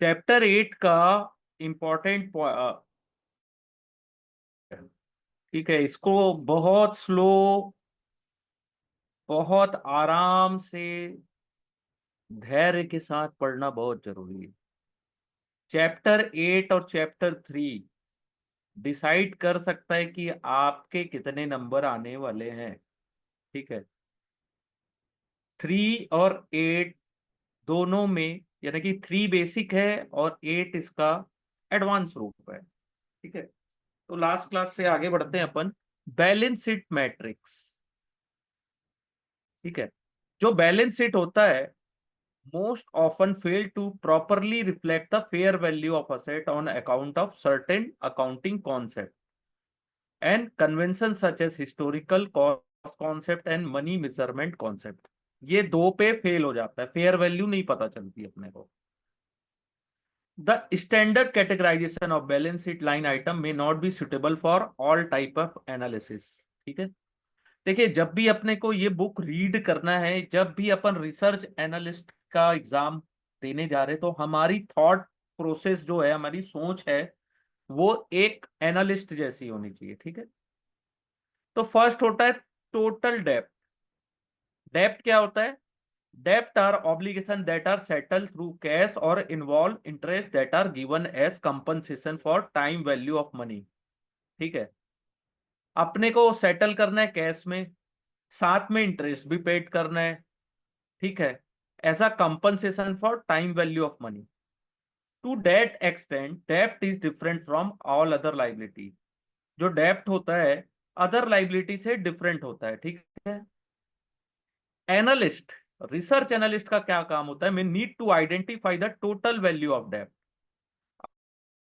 Chapter 8 का important, ठीक है, इसको बहुत स्लो, बहुत आराम से, धैर्य के साथ पढ़ना बहुत जरूरी है। चैप्टर 8 और चैप्टर 3 डिसाइड कर सकता है कि आपके कितने नंबर आने वाले हैं। ठीक है, 3 और 8 दोनों में, यानी कि 3 बेसिक है और 8 इसका एडवांस रूप है। ठीक है, तो लास्ट क्लास से आगे बढ़ते हैं अपन। Balance sheet matrix. ठीक है, जो बैलेंस शीट होता है most often fail to properly reflect the fair value of asset on account of certain accounting concept and conventions such as historical cost concept and money measurement concept। ये दो पे fail हो जाता है, fair value नहीं पता चलती अपने को। The standard categorization of balance sheet line item may not be suitable for all type of analysis। ठीक है, देखिए जब भी अपने को ये बुक रीड करना है, जब भी अपन रिसर्च एनालिस्ट का एग्जाम देने जा रहे हैं, तो हमारी थॉट प्रोसेस जो है, हमारी सोच है, वो एक एनालिस्ट जैसी होनी चाहिए। ठीक है, तो फर्स्ट होता है टोटल डेप्थ। डेप्थ क्या होता है? डेप्ट are obligation that are settle through cash और involve interest that are given as compensation for time value of money. ठीक है, अपने को सेटल करना है कैश में, साथ में इंटरेस्ट भी पेड करना है। ठीक है, as a compensation for time value of money. To date extent dept is different from all other liability. जो डेप्ट होता है अदर लाइबिलिटी से डिफरेंट होता है। ठीक है, एनालिस्ट, रिसर्च एनालिस्ट का क्या काम होता है? मैं need to identify the total value of डेप्ट।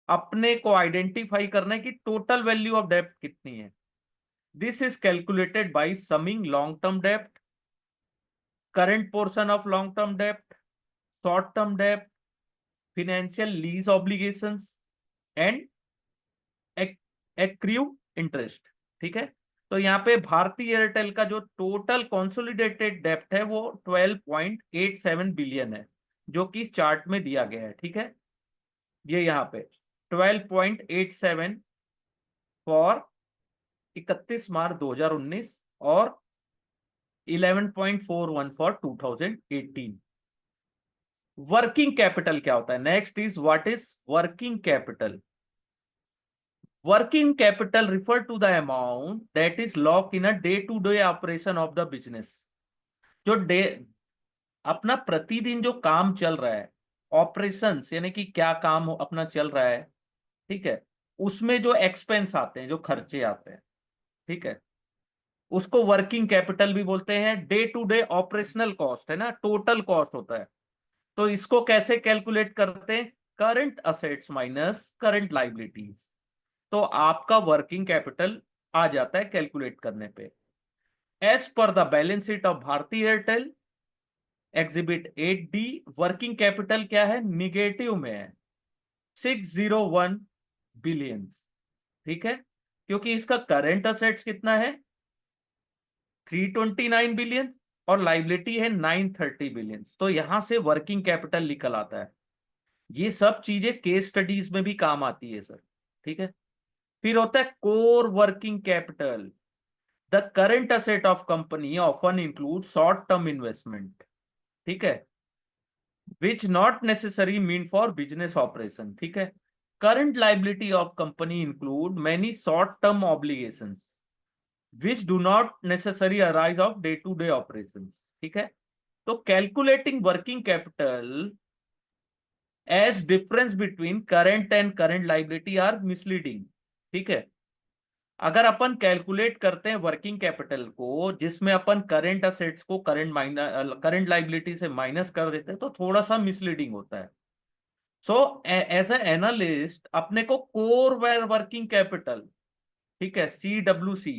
अपने को आइडेंटिफाई करना है कि टोटल वैल्यू ऑफ डेप्ट कितनी है। This is calculated by summing long term dept, current portion of long term dept, short term dept, financial lease obligations and accrue interest. ठीक है, तो यहाँ पे भारतीय एयरटेल का जो टोटल कंसोलिडेटेड डेप्ट है वो 12.87 बिलियन है, जो कि चार्ट में दिया गया है। ठीक है, ये यहाँ पे 12.87 फॉर 31 मार्च 2019 और 11.41 फॉर 2018। वर्किंग कैपिटल क्या होता है? Next is what is working capital. Working capital refer to the amount that is lock in a day to day operation of the business. जो डे, अपना प्रतिदिन जो काम चल रहा है, ऑपरेशंस यानी कि क्या काम अपना चल रहा है, ठीक है, उसमें जो एक्सपेंस आते हैं, जो खर्चे आते हैं, ठीक है, उसको वर्किंग कैपिटल भी बोलते हैं। Day to day operational cost है ना, टोटल कॉस्ट होता है। तो इसको कैसे कैलकुलेट करते हैं? Current assets minus current liabilities. तो आपका वर्किंग कैपिटल आ जाता है कैलकुलेट करने पे। As per the balance sheet of Bharti Airtel exhibit 8D, working capital क्या है? निगेटिव में है, 601 बिलियन। ठीक है, क्योंकि इसका करंट असेट्स कितना है? 329 बिलियन और लाइबिलिटी है 930 बिलियन। तो यहां से वर्किंग कैपिटल निकल आता है। ये सब चीजें केस स्टडीज में भी काम आती है सर। ठीक है, फिर होता है core working capital. The current asset of company often include short term investment. ठीक है, which not necessary mean for business operation. ठीक है, current liability of company include many short term obligations which do not necessary arise of day to day operation. ठीक है, तो calculating working capital as difference between current and current liability are misleading. ठीक है, अगर अपन calculate करते हैं working capital को, जिसमें अपन करंट असेट्स को करंट लाइबिलिटी से माइनस कर देते हैं, तो थोड़ा सा मिसलीडिंग होता है। सो एज ए एनालिस्ट अपने को कोर वर्किंग कैपिटल, ठीक है, CWC,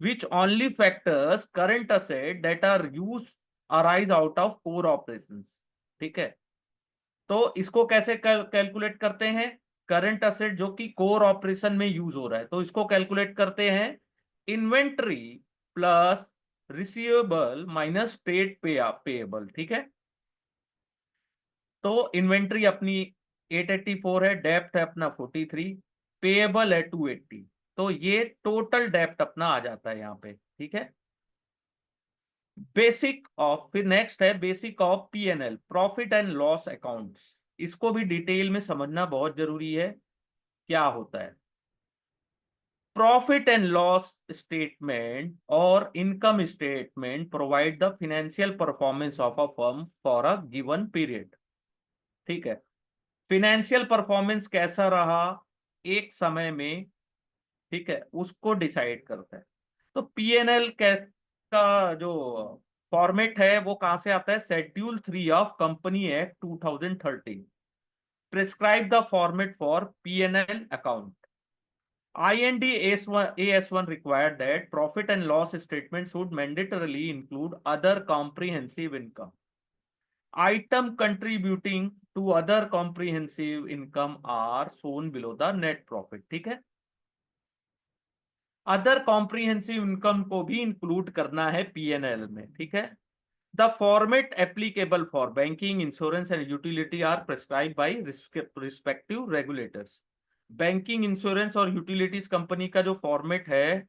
which only factors current asset that are use arise out of core operations. ठीक है, तो इसको कैसे कैलकुलेट करते हैं? करंट असेट जो कि कोर ऑपरेशन में यूज हो रहा है, तो इसको कैलकुलेट करते हैं inventory plus receivable minus trade payable. ठीक है, तो इन्वेंट्री अपनी 884 है, डेप्ट है अपना 43, पेएबल है 280। तो ये टोटल डेप्ट अपना आ जाता है यहाँ पे, ठीक है। बेसिक ऑफ, फिर नेक्स्ट है basic of PNL, profit and loss accounts. इसको भी डिटेल में समझना बहुत जरूरी है, क्या होता है। प्रॉफिट एंड लॉस स्टेटमेंट और income statement provide the financial performance of a firm for a given period, ठीक है। फिनेंशियल परफॉर्मेंस कैसा रहा एक समय में, ठीक है, उसको डिसाइड करता है। तो पीएनएल का जो फॉर्मेट है वो कहां से आता है, schedule 3 of company act 2013 prescribe the format for PNL account. IND AS1 required that profit and loss statement should mandatorily include other comprehensive income. Item contributing to other comprehensive income are shown below the net profit, ठीक है। Other comprehensive income को भी include करना है PNL में, ठीक है। The format applicable for banking, insurance and utility are prescribe by respective regulators. Banking, insurance और यूटिलिटीज कंपनी का जो फॉर्मेट है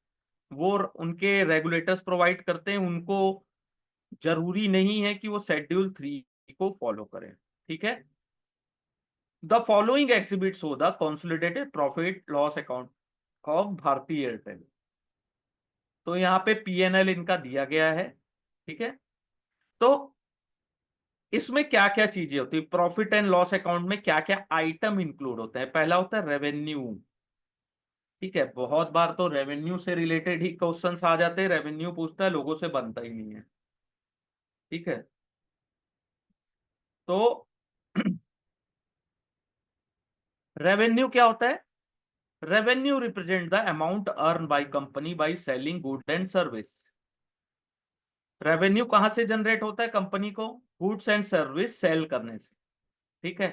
वो उनके रेगुलेटर्स प्रोवाइड करते हैं, उनको जरूरी नहीं है कि वो शेड्यूल 3 को फॉलो करें, ठीक है। The following exhibit show the consolidated profit loss account of Bharti Airtel. तो यहाँ पे पीएनएल इनका दिया गया है, ठीक है। तो इसमें क्या क्या चीजें होती है, प्रॉफिट एंड लॉस अकाउंट में क्या क्या आइटम इंक्लूड होते हैं। पहला होता है रेवेन्यू, ठीक है। बहुत बार तो रेवेन्यू से रिलेटेड ही क्वेश्चंस आ जाते हैं, रेवेन्यू पूछता है, लोगों से बनता ही नहीं है, ठीक है। तो रेवेन्यू क्या होता है, revenue represent the amount earn by company by selling good and service. Revenue कहां से जनरेट होता है कंपनी को, गुड्स एंड सर्विस सेल करने से, ठीक है।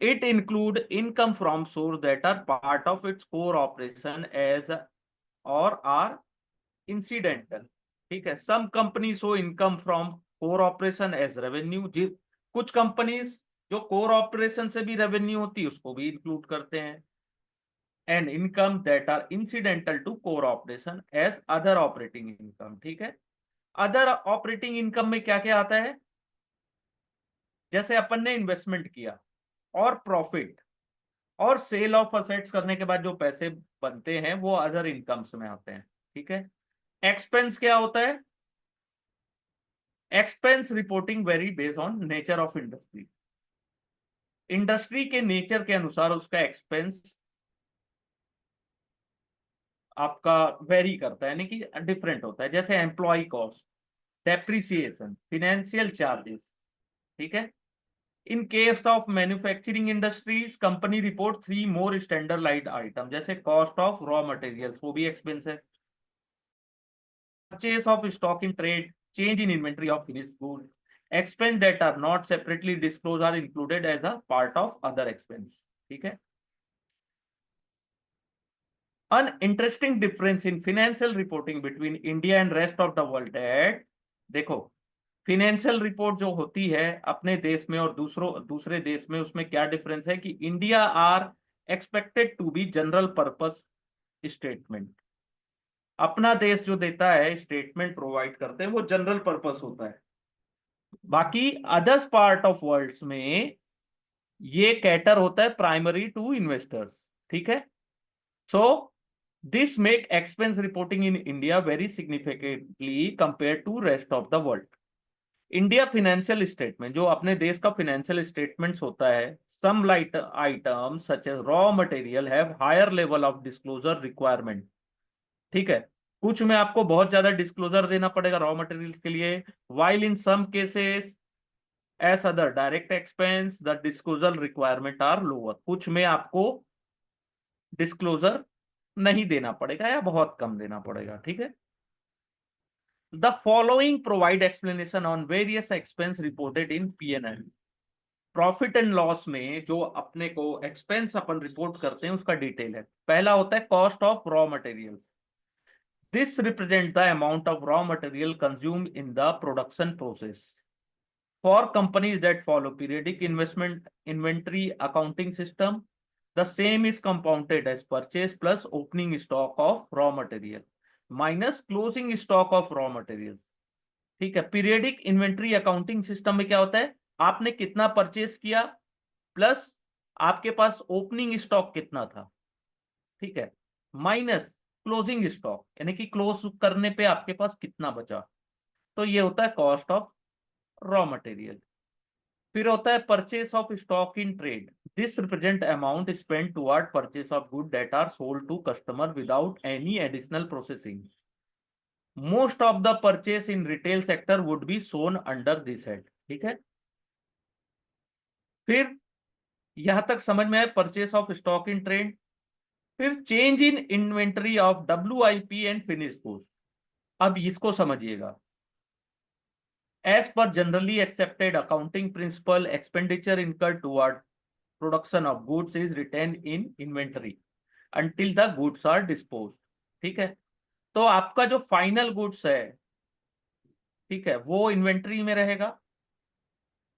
It include income from source that are part of its core operation as or are incidental, ठीक है। Some company show income from core operation as revenue, कुछ कंपनीज जो core operation से भी रेवेन्यू होती है उसको भी इंक्लूड करते हैं। And income that are incidental to core operation as other operating income, ठीक है। अदर ऑपरेटिंग इनकम में क्या क्या आता है, जैसे अपन ने इन्वेस्टमेंट किया और प्रॉफिट और सेल ऑफ असेट्स करने के बाद जो पैसे बनते हैं वो अदर इनकम्स में आते हैं, ठीक है। एक्सपेंस क्या होता है, expense reporting very based on nature of industry. Industry के नेचर के अनुसार उसका एक्सपेंस आपका वेरी करता है, यानी कि डिफरेंट होता है। जैसे employ cost, depreciation, financial charges, ठीक है। In case of manufacturing industries company report 3 more standardized item, जैसे कॉस्ट ऑफ रॉ मटेरियल्स, वो भी एक्सपेंस है। Purchase of stock in trade, change in inventory of finished goods, expense that are not separately disclosed are included as a part of other expense, ठीक है। An interesting difference in financial reporting between India and rest of the world that, देखो, financial report जो होती है अपने देश में और दूसरे देश में, उसमें क्या डिफरेंस है कि India are expected to be general purpose statement. अपना देश जो देता है स्टेटमेंट प्रोवाइड करते हैं वो जनरल पर्पस होता है। बाकी अदर्स पार्ट ऑफ वर्ल्ड में ये कैटर होता है प्राइमरी टू इन्वेस्टर्स, ठीक है। So this make expense reporting in India very significantly compare to rest of the world. India financial statement, जो अपने देश का फाइनेंशियल स्टेटमेंट्स होता है, some light items such as raw material have higher level of disclosure requirement, ठीक है। कुछ में आपको बहुत ज्यादा डिस्क्लोजर देना पड़ेगा रॉ मटेरियल्स के लिए, while in some cases as other direct expense the disclosure requirement are lower. कुछ में आपको डिस्क्लोजर नहीं देना पड़ेगा या बहुत कम देना पड़ेगा, ठीक है। The following provide explanation on various expense reported in PNL. Profit and loss में जो अपने को एक्सपेंस अपन रिपोर्ट करते हैं उसका डिटेल है। पहला होता है cost of raw material, this represent the amount of raw material consume in the production process. For companies that follow periodic investment inventory accounting system, the same is compounded as purchase plus opening stock of raw material minus closing stock of raw material. ठीक है, periodic inventory accounting system में क्या होता है, आपने कितना purchase किया plus आपके पास ओपनिंग स्टॉक कितना था, ठीक है, माइनस क्लोजिंग स्टॉक यानी कि क्लोज करने पे आपके पास कितना बचा, तो ये होता है कॉस्ट ऑफ रॉ मटेरियल। फिर होता है purchase of stock in trade, this represent amount spend toward purchase of good that are sold to customer without any additional processing. Most of the purchase in retail sector would be shown under this head. ठीक है, फिर यहां तक समझ में आए purchase of stock in trade. फिर change in inventory of WIP and finish goods. अब इसको समझिएगा, as per generally accepted accounting principal expenditure incurred toward production of goods is retain in inventory until the goods are dispose. ठीक है, तो आपका जो final goods है, ठीक है, वो इन्वेंटरी में रहेगा।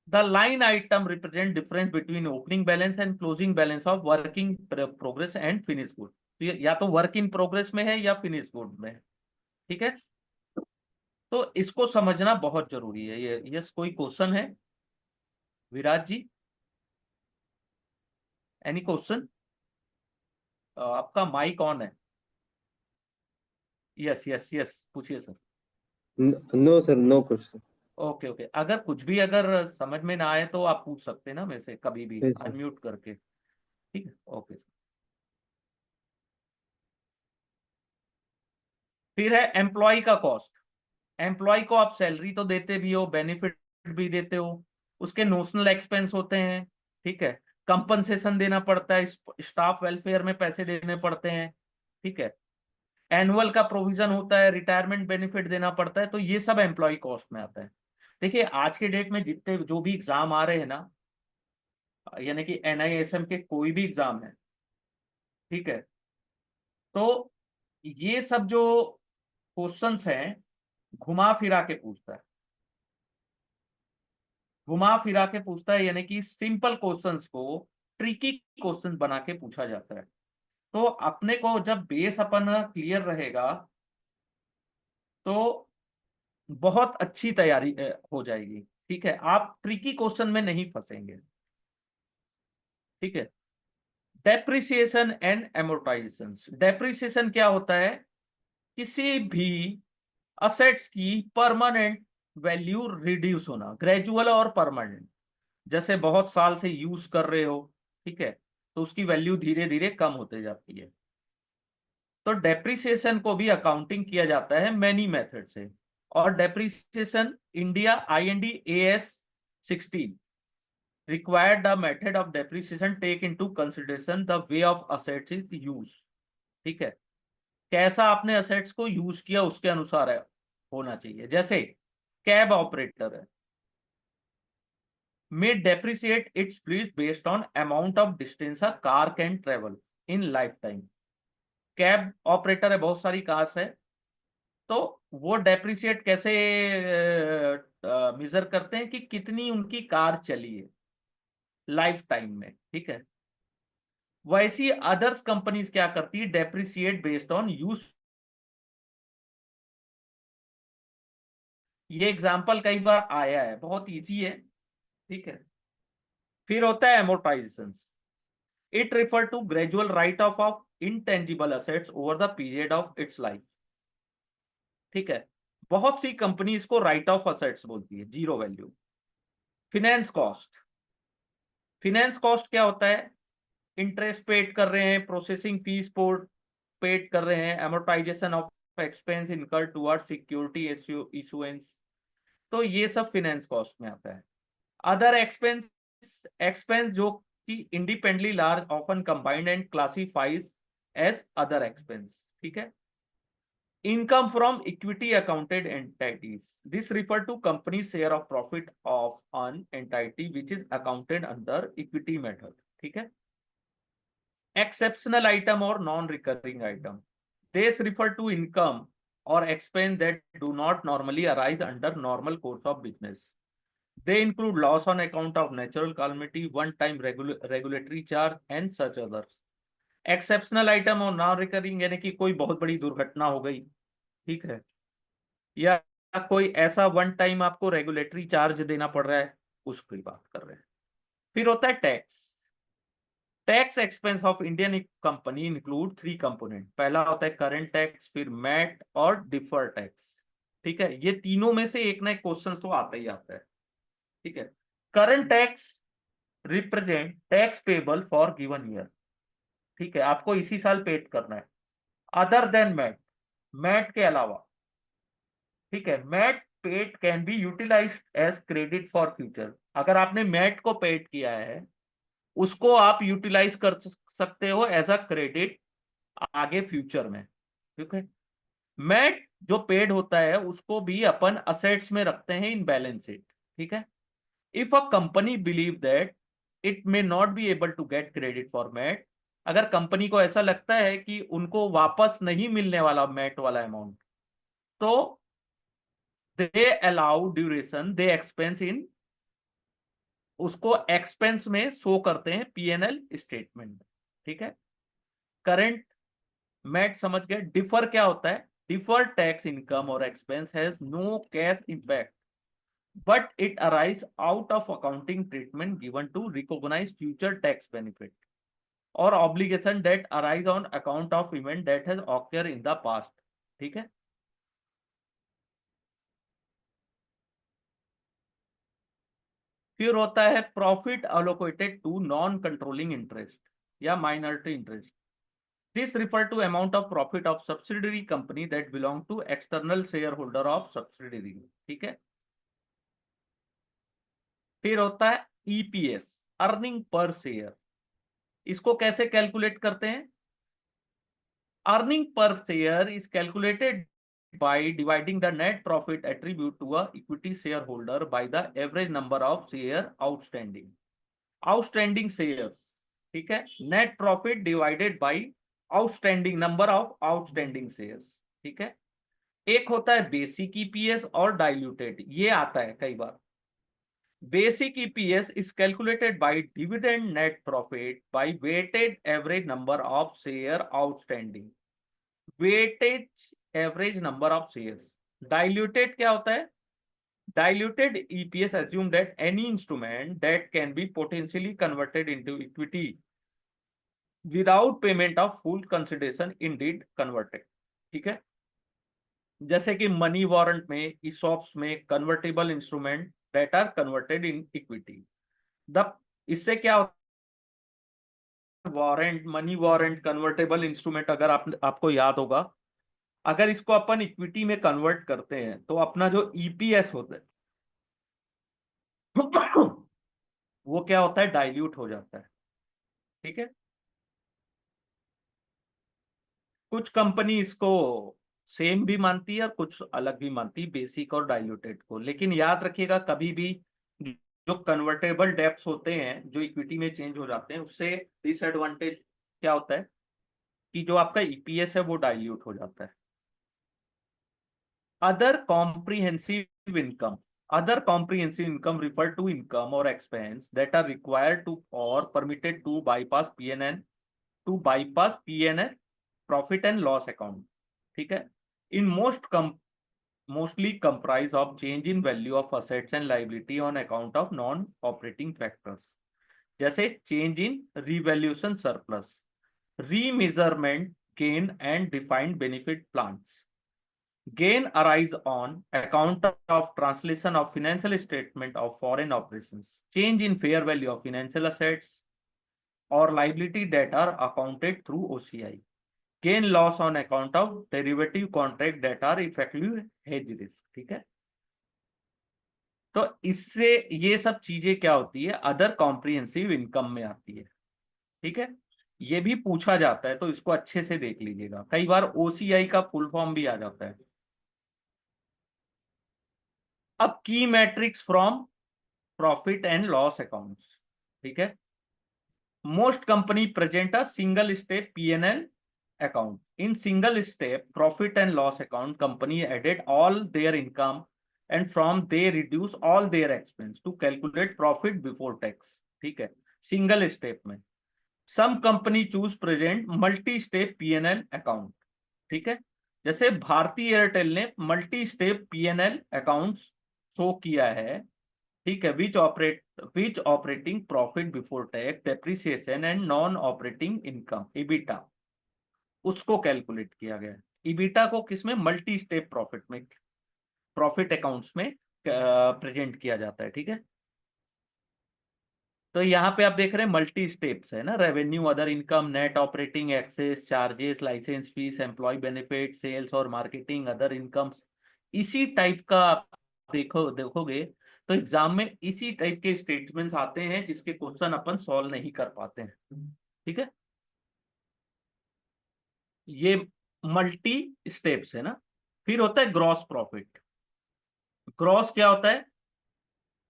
The line item represent difference between opening balance and closing balance of working progress and finish good. या तो वर्क इन प्रोग्रेस में है या फिनिश गुड में है। ठीक है, तो इसको समझना बहुत जरूरी है। ये यस, कोई क्वेश्चन है विराज जी? Any question? आपका माइक ऑन है। यस यस यस, पूछिए sir. No sir, no question. Okay okay, अगर कुछ भी अगर समझ में ना आए तो आप पूछ सकते हैं ना मेरे से कभी भी, अनम्यूट करके। ठीक है, ओके। फिर है एम्प्लॉय का कॉस्ट। एम्प्लॉय को आप सैलरी तो देते भी हो, बेनिफिट भी देते हो, उसके नोशनल एक्सपेंस होते हैं। ठीक है, कंपनसेशन देना पड़ता है, स्टाफ वेलफेयर में पैसे देने पड़ते हैं। ठीक है, एनुअल का प्रोविजन होता है, रिटायरमेंट बेनिफिट देना पड़ता है, तो ये सब एम्प्लॉय कॉस्ट में आता है। देखिए आज के डेट में जितने जो भी एग्जाम आ रहे हैं ना, यानी कि NISM के कोई भी एग्जाम है, ठीक है, तो ये सब जो क्वेश्चंस हैं घुमा फिरा के पूछता है, घुमा फिरा के पूछता है, यानी कि सिंपल क्वेश्चंस को ट्रिकी क्वेश्चन बना के पूछा जाता है। तो अपने को जब बेस अपन क्लियर रहेगा तो बहुत अच्छी तैयारी हो जाएगी। ठीक है, आप ट्रिकी क्वेश्चन में नहीं फंसेंगे। ठीक है, डेप्रिसिएशन एंड एमोर्टाइजेशन। डेप्रिसिएशन क्या होता है, किसी भी असेट्स की परमानेंट वैल्यू रिड्यूस होना, ग्रेजुअल और परमानेंट। जैसे बहुत साल से यूज कर रहे हो, ठीक है, तो उसकी वैल्यू धीरे धीरे कम होते जाती है। तो डेप्रिसिएशन को भी अकाउंटिंग किया जाता है मैनी मेथड से। और depreciation India IND AS 16 required the method of depreciation take into consideration the way of assets is used। ठीक है, कैसा आपने असेट्स को यूज किया उसके अनुसार है होना चाहिए। जैसे कैब ऑपरेटर है, may depreciate its fleet based on amount of distance a car can travel in lifetime। Cab operator है, बहुत सारी कार्स है, तो वो डेप्रिसिएट कैसे मेजर करते हैं कि कितनी उनकी कार चली है लाइफ टाइम में। ठीक है, वैसी अदर्स कंपनीज क्या करती है, डेप्रिसिएट बेस्ड ऑन यूज। ये एग्जांपल कई बार आया है, बहुत इजी है। ठीक है, फिर होता है amortization. It refer to gradual write off intangible assets over the period of its life. ठीक है, बहुत सी कंपनी इसको राइट ऑफ असेट्स बोलती है, zero value. Finance cost. Finance cost क्या होता है, इंटरेस्ट पेड कर रहे हैं, प्रोसेसिंग फीस पेड कर रहे हैं, amortisation of expense incurred toward security issuance, तो ये सब फिनेंस कॉस्ट में आता है। अदर एक्सपेंस, एक्सपेंस जो कि independently large often combined and classifies as other expense. ठीक है, income from equity accounted entities, this refer to company share of profit of an entity which is accounted under equity method। ठीक है, exceptional item or non recurring item, this refer to income or expense that do not normally arise under normal course of business। They include loss on account of natural calamity, one-time regulatory charge, and such others. Exceptional item और non recurring यानी कि कोई बहुत बड़ी दुर्घटना हो गई, ठीक है, या कोई ऐसा वन टाइम आपको रेगुलेटरी चार्ज देना पड़ रहा है, उसकी बात कर रहे हैं। फिर होता है tax. Tax expense of Indian company include three component. पहला होता है करंट टैक्स, फिर मैट और डिफर टैक्स। ठीक है, ये तीनों में से एक ना एक क्वेश्चन तो आता ही आता है। ठीक है, current tax represent tax payable for given year. ठीक है, आपको इसी साल पेड करना है। अदर देन मैट, मैट के अलावा, ठीक है, MAT paid can be utilized as credit for future. अगर आपने मैट को पेड किया है, उसको आप यूटिलाइज कर सकते हो एज अ क्रेडिट आगे फ्यूचर में। ठीक है, मैट जो पेड होता है उसको भी अपन असेट्स में रखते हैं इन बैलेंस शीट। ठीक है, if a company believe that it may not be able to get credit for MAT, अगर कंपनी को ऐसा लगता है कि उनको वापस नहीं मिलने वाला मैट वाला अमाउंट, तो they allow duration, they expense इन, उसको एक्सपेंस में शो करते हैं पीएनएल स्टेटमेंट। ठीक है, करंट मैट समझ गए। डिफर क्या होता है? डिफर टैक्स इनकम और expense has no cash impact but it arise out of accounting treatment given to recognize future tax benefit or obligation that arise on account of event that has occurred in the past। ठीक है, फिर होता है profit allocated to non controlling interest या minority interest. This refer to amount of profit of subsidiary company that belong to external shareholder of subsidiary. ठीक है, फिर होता है ईपीएस, अर्निंग पर शेयर। इसको कैसे कैलकुलेट करते हैं? Earning per share is calculated by dividing the net profit attribute to a equity shareholder by the average number of share outstanding। Outstanding shares, ठीक है, net profit divided by outstanding number of outstanding shares। ठीक है, एक होता है basic EPS और diluted, ये आता है कई बार। Basic EPS is calculated by dividend net profit by weighted average number of share outstanding। Weightage average number of shares. Diluted क्या होता है? Diluted EPS assume that any instrument that can be potentially converted into equity without payment of full consideration indeed converted। ठीक है, जैसे कि money warrant में, ESOPs में, convertible instrument that are converted in equity. The इससे क्या होता है? Warrant, money warrant, convertible instrument, अगर आपको याद होगा, अगर इसको अपन इक्विटी में कन्वर्ट करते हैं तो अपना जो ईपीएस होता है वो क्या होता है? डाइल्यूट हो जाता है। ठीक है, कुछ कंपनी इसको सेम भी मानती है और कुछ अलग भी मानती है, बेसिक और डाइल्यूटेड को। लेकिन याद रखिएगा, कभी भी जो कन्वर्टेबल डेब्ट्स होते हैं जो इक्विटी में चेंज हो जाते हैं, उससे डिसएडवांटेज क्या होता है कि जो आपका ईपीएस है वो डाइल्यूट हो जाता है। Other comprehensive income, other comprehensive income refer to income or expense that are required to or permitted to bypass PNL, to bypass PNL profit and loss account। ठीक है, in mostly comprise of change in value of assets and liability on account of non operating factors, जैसे change in revaluation surplus, remeasurement gain and defined benefit plans। Gain arise on account of translation of financial statement of foreign operations, change in fair value of financial assets or liability that are accounted through OCI, gain loss on account of derivative contract that are effectively hedge risk। ठीक है, तो इससे ये सब चीजें क्या होती है? अदर कॉम्प्रिहेंसिव इनकम में आती है। ठीक है, ये भी पूछा जाता है तो इसको अच्छे से देख लीजिएगा, कई बार ओसीआई का फुल फॉर्म भी आ जाता है। अब key metrics from profit and loss accounts. ठीक है, most company present a single step PNL account. In single step profit and loss account, company added all their income and from they reduce all their expense to calculate profit before tax. ठीक है, single step में। Some company choose present multi step PNL account. ठीक है, जैसे Bharti Airtel ने multi step PNL account show किया है। ठीक है, which operating profit before tax, depreciation and non operating income, EBITDA, उसको कैलकुलेट किया गया है। ईबीटा को किसमें, मल्टी स्टेप प्रॉफिट में, प्रॉफिट अकाउंट्स में प्रेजेंट किया जाता है। ठीक है, तो यहाँ पे आप देख रहे हैं मल्टी स्टेप्स है ना, revenue, other income, net operating excess, charges, license fees, employ benefit, sales और मार्केटिंग, अदर इनकम। इसी टाइप का आप देखोगे तो एग्जाम में इसी टाइप के स्टेटमेंट्स आते हैं जिसके क्वेश्चन अपन सॉल्व नहीं कर पाते हैं। ठीक है, ये मल्टी स्टेप्स है ना। फिर होता है ग्रॉस प्रॉफिट। ग्रॉस क्या होता है,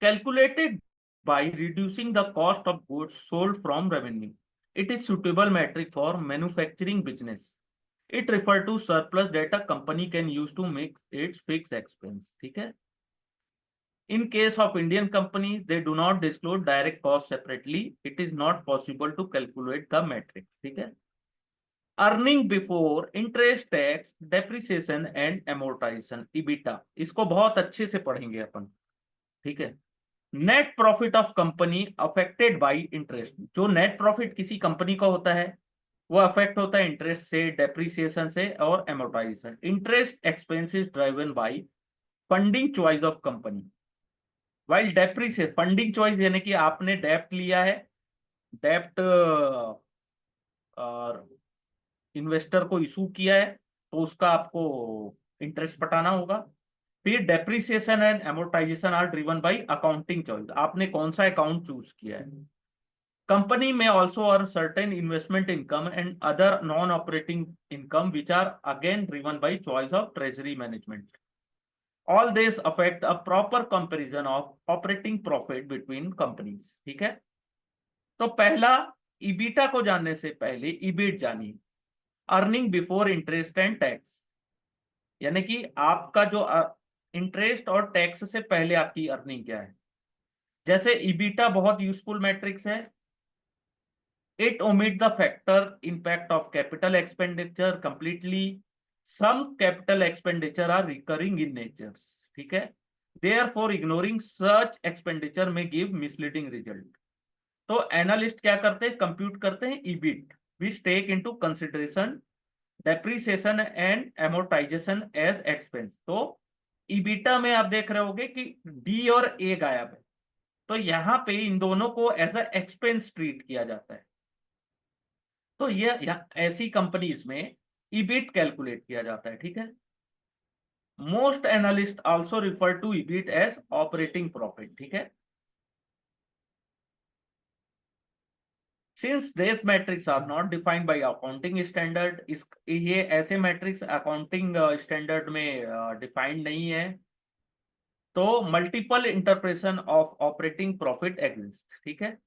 calculated by reducing the cost of goods sold from revenue. It is suitable metric for manufacturing business. It refer to surplus that a company can use to make its fixed expense. ठीक है, in case of Indian companies, they do not disclose direct cost separately. It is not possible to calculate the metric. ठीक है, earning before interest, tax, depreciation and amortisation, ईबीटा, इसको बहुत अच्छे से पढ़ेंगे अपन। ठीक है, net profit of company affected by interest, जो नेट प्रॉफिट किसी कंपनी का होता है वो अफेक्ट होता है इंटरेस्ट से, डेप्रिसिएशन से और amortisation. Interest expenses driven by funding choice of company, while depreciation, funding choice यानी कि आपने डेप्ट लिया है, डेप्ट और इन्वेस्टर को इशू किया है तो उसका आपको इंटरेस्ट पटाना होगा। फिर depreciation and amortisation are driven by accounting choice, आपने कौन सा अकाउंट चूज किया है। कंपनी में also earn certain investment income and other non operating income which are again driven by choice of treasury management. All this affect a proper comparison of operating profit between companies. ठीक है, तो पहला, ईबीटा को जानने से पहले EBIT जानिए, earning before interest and tax, यानी कि आपका जो इंटरेस्ट और टैक्स से पहले आपकी अर्निंग क्या है। जैसे ईबीटा बहुत यूजफुल मैट्रिक्स है, it omit the factor impact of capital expenditure completely, some capital expenditure are recurring in nature. ठीक है, therefore ignoring such expenditure may give misleading result. तो एनालिस्ट क्या करते हैं, कंप्यूट करते हैं EBIT which take into consideration depreciation and amortisation as expense. तो EBITA में आप देख रहे होगे कि डी और ए गायब है, तो यहां पे इन दोनों को एज अ एक्सपेंस ट्रीट किया जाता है। तो ये ऐसी कंपनीज में ईबिट कैलकुलेट किया जाता है। ठीक है, most analyst also refer to EBIT as operating profit. ठीक है, since this matrix are not defined by accounting standard, इस ये ऐसे मैट्रिक्स अकाउंटिंग स्टैंडर्ड में डिफाइंड नहीं है, तो multiple interpretation of operating profit exist. ठीक है,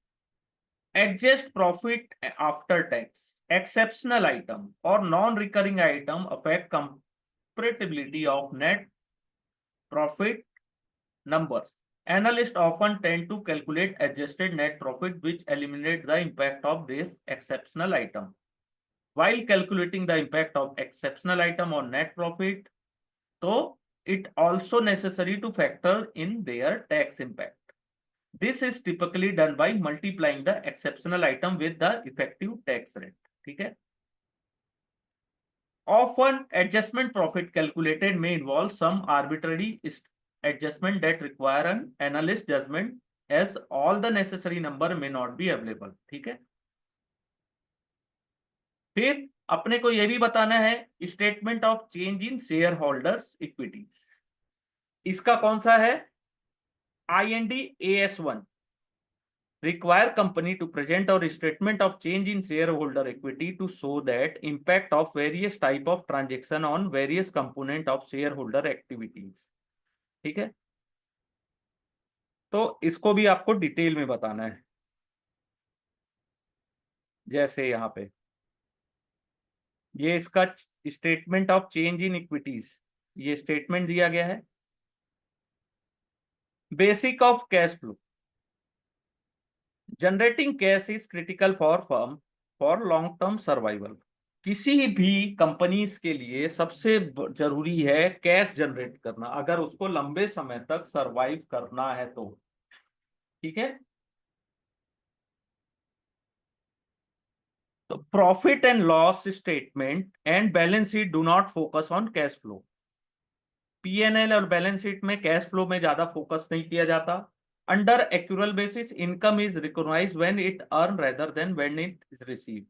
adjust profit after tax, exceptional item और non recurring item affect comparability of net profit numbers. Analysts often tend to calculate adjusted net profit which eliminate the impact of this exceptional item. While calculating the impact of exceptional item on net profit, so it also necessary to factor in their tax impact. This is typically done by multiplying the exceptional item with the effective tax rate. ठीक है, often adjustment profit calculated may involve some arbitrary adjustment that require an analyst judgment as all the necessary number may not be available. ठीक है, फिर अपने को यह भी बताना है statement of change in share holders equities, इसका कौन सा है, IND AS1 require company to present or statement of change in shareholder equity to show that impact of various type of transaction on various component of shareholder activities। ठीक है, तो इसको भी आपको डिटेल में बताना है। जैसे यहाँ पे ये इसका statement of change in equities, ये स्टेटमेंट दिया गया है। Basic of cash flow, generating cash is critical for firm for long term survival. किसी भी कंपनीज के लिए सबसे जरूरी है कैश जनरेट करना, अगर उसको लंबे समय तक सरवाइव करना है तो। ठीक है, तो profit and loss statement and balance sheet do not focus on cash flow. PNL और बैलेंस शीट में कैश फ्लो में ज्यादा फोकस नहीं किया जाता। Under accrual basis income is recognised when it earn rather than when it is receive.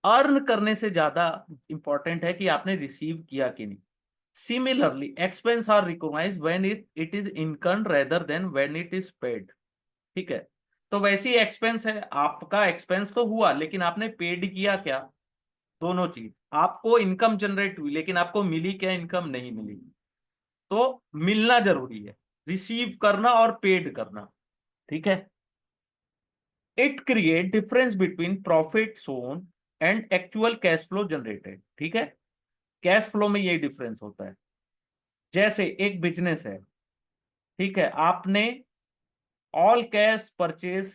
Earn करने से ज्यादा इंपॉर्टेंट है कि आपने रिसीव किया कि नहीं। Similarly expense are recognised when it is income rather than when it is paid. ठीक है, तो वैसी एक्सपेंस है, आपका एक्सपेंस तो हुआ लेकिन आपने पेड किया क्या? दोनों चीज। आपको इनकम जनरेट हुई लेकिन आपको मिली क्या? इनकम नहीं मिली। तो मिलना जरूरी है, रिसीव करना और पेड करना। ठीक है, it create difference between profit Son and actual cash flow generated. ठीक है, कैश फ्लो में यही डिफरेंस होता है। जैसे एक बिजनेस है, ठीक है, आपने ऑल कैश परचेज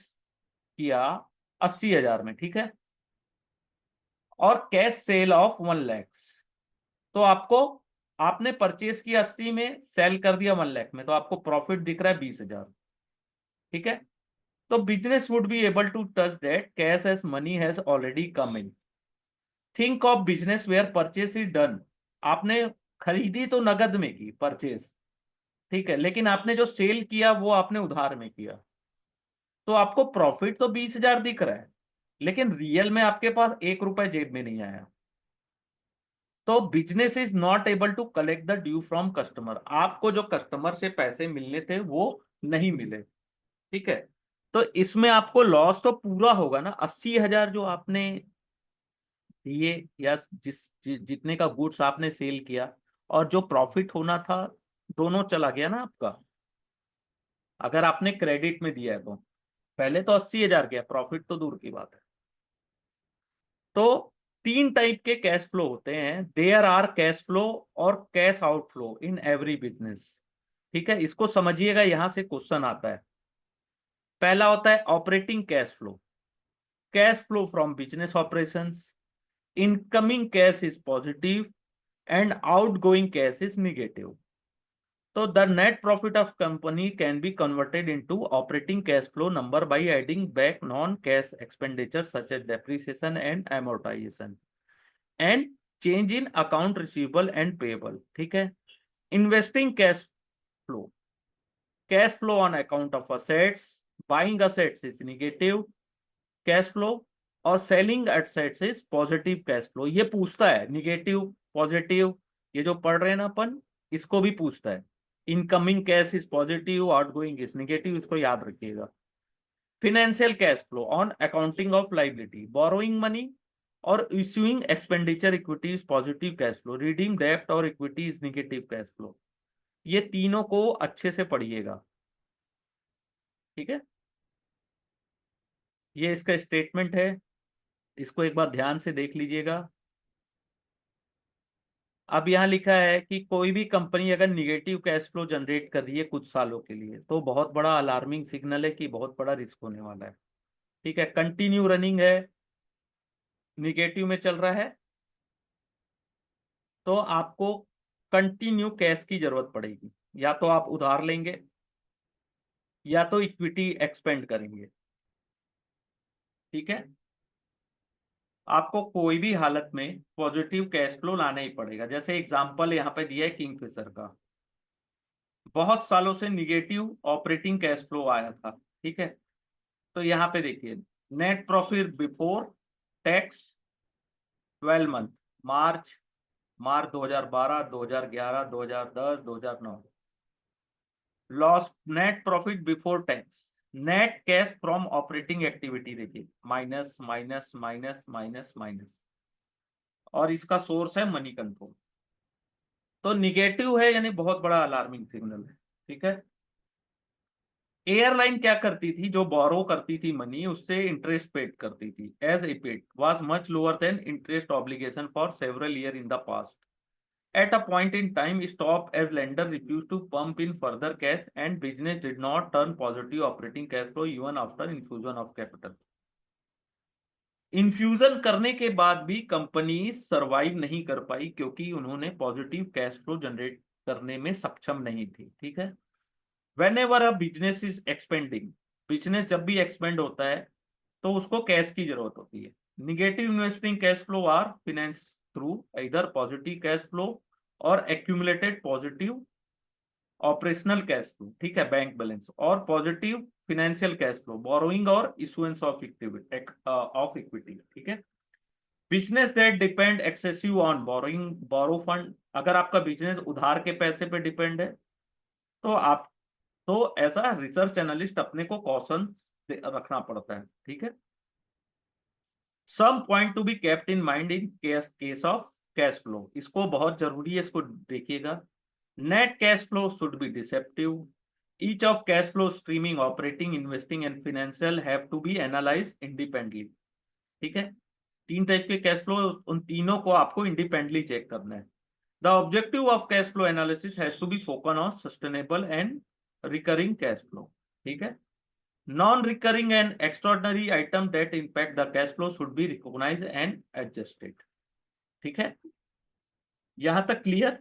किया 80,000 में, ठीक है, और कैश सेल ऑफ 1 लाख। तो आपको, आपने परचेज किया 80 में, सेल कर दिया 1 लाख में, तो आपको प्रॉफिट दिख रहा है 20,000। ठीक है, तो business would be able to touch that cash as money has already come in. Think of business where purchase is done. आपने खरीदी तो नगद में की परचेज, ठीक है, लेकिन आपने जो सेल किया वो आपने उधार में किया। तो आपको प्रॉफिट तो 20,000 दिख रहा है, लेकिन रियल में आपके पास 1 रुपए जेब में नहीं आया। तो business is not able to collect the due from customer. आपको जो कस्टमर से पैसे मिलने थे वो नहीं मिले। ठीक है, तो इसमें आपको लॉस तो पूरा होगा ना। 80,000 जो आपने दिए या जितने का गुड्स आपने सेल किया, और जो प्रॉफिट होना था, दोनों चला गया ना आपका। अगर आपने क्रेडिट में दिया है तो पहले तो 80,000 गया, प्रॉफिट तो दूर की बात है। तो 3 टाइप के कैश फ्लो होते हैं, देयर आर कैश फ्लो और cash outflow in every business. ठीक है, इसको समझिएगा, यहां से क्वेश्चन आता है। पहला होता है operating cash flow, cash flow from business operations. Incoming cash is positive and outgoing cash is negative. तो the net profit of company can be converted into operating cash flow number by adding back non-cash expenditures such as depreciation and amortization and change in account receivable and payable। ठीक है, investing cash flow, cash flow on account of assets, buying assets is negative cash flow और selling assets is positive cash flow. ये पूछता है negative positive, ये जो पढ़ रहे हैं ना अपन, इसको भी पूछता है। Incoming cash is positive, outgoing is negative, इसको याद रखिएगा। Financial cash flow on accounting of liability, borrowing money और issuing expenditure equity is positive cash flow, redeem डेब्ट और equity is negative cash flow. ये तीनों को अच्छे से पढ़िएगा। ठीक है, ये इसका स्टेटमेंट है, इसको एक बार ध्यान से देख लीजिएगा। अब यहाँ लिखा है कि कोई भी कंपनी अगर निगेटिव कैश फ्लो जनरेट कर रही है कुछ सालों के लिए, तो बहुत बड़ा अलार्मिंग सिग्नल है कि बहुत बड़ा रिस्क होने वाला है। ठीक है, कंटिन्यू रनिंग है, निगेटिव में चल रहा है, तो आपको कंटिन्यू कैश की जरूरत पड़ेगी। या तो आप उधार लेंगे या तो इक्विटी एक्सपेंड करेंगे। ठीक है, आपको कोई भी हालत में पॉजिटिव कैश फ्लो लाना ही पड़ेगा। जैसे एग्जांपल यहाँ पे दिया है किंगफिशर का, बहुत सालों से निगेटिव ऑपरेटिंग कैश फ्लो आया था। ठीक है, तो यहाँ पे देखिए, net profit before tax 12 month, March, March 2012, 2011, 2010, 2009। Loss, net profit before tax, net cash from operating activity देखिए, minus minus minus minus minus, और इसका सोर्स है मनी कंट्रोल। तो निगेटिव है यानी बहुत बड़ा अलार्मिंग सिग्नल है। ठीक है, एयरलाइन क्या करती थी, जो बोरो करती थी मनी, उससे इंटरेस्ट पेड करती थी, as a paid was much lower than interest obligation for several year in the past at a point in time stop as lender refused to pump in further cash and business did not turn positive operating cash flow even after infusion of capital. Infusion करने के बाद भी company survive नहीं कर पाई क्योंकि उन्होंने positive cash flow generate करने में सक्षम नहीं थी, ठीक है। Whenever a business is expanding, business जब भी एक्सपेंड होता है तो उसको कैश की जरूरत होती है। Negative investing cash flow are finance through either positive cash flow और accumulated positive operational cash flow, ठीक है, बैंक बैलेंस, और positive financial cash flow borrowing और इशुएंस ऑफ इक्विटी, ठीक है। Business that depend excessive on borrowing borrow fund, अगर आपका business उधार के पैसे पे डिपेंड है तो आप तो ऐसा रिसर्च एनालिस्ट अपने को कॉशन रखना पड़ता है, ठीक है। Some point to be kept in mind in case of cash flow, इसको बहुत जरूरी है, इसको देखिएगा। Net cash flow should be deceptive, each of cash flow streaming operating investing and financial have to be analyse independently, ठीक है। 3 type के cash flow, उन तीनों को आपको इंडिपेंडेंटली चेक करना है। The objective of cash flow analysis has to be focus on sustainable and recurring cash flow, ठीक है। Non-recurring and extraordinary item that impact the cash flow should be recognized and adjusted, ठीक है। यहां तक clear?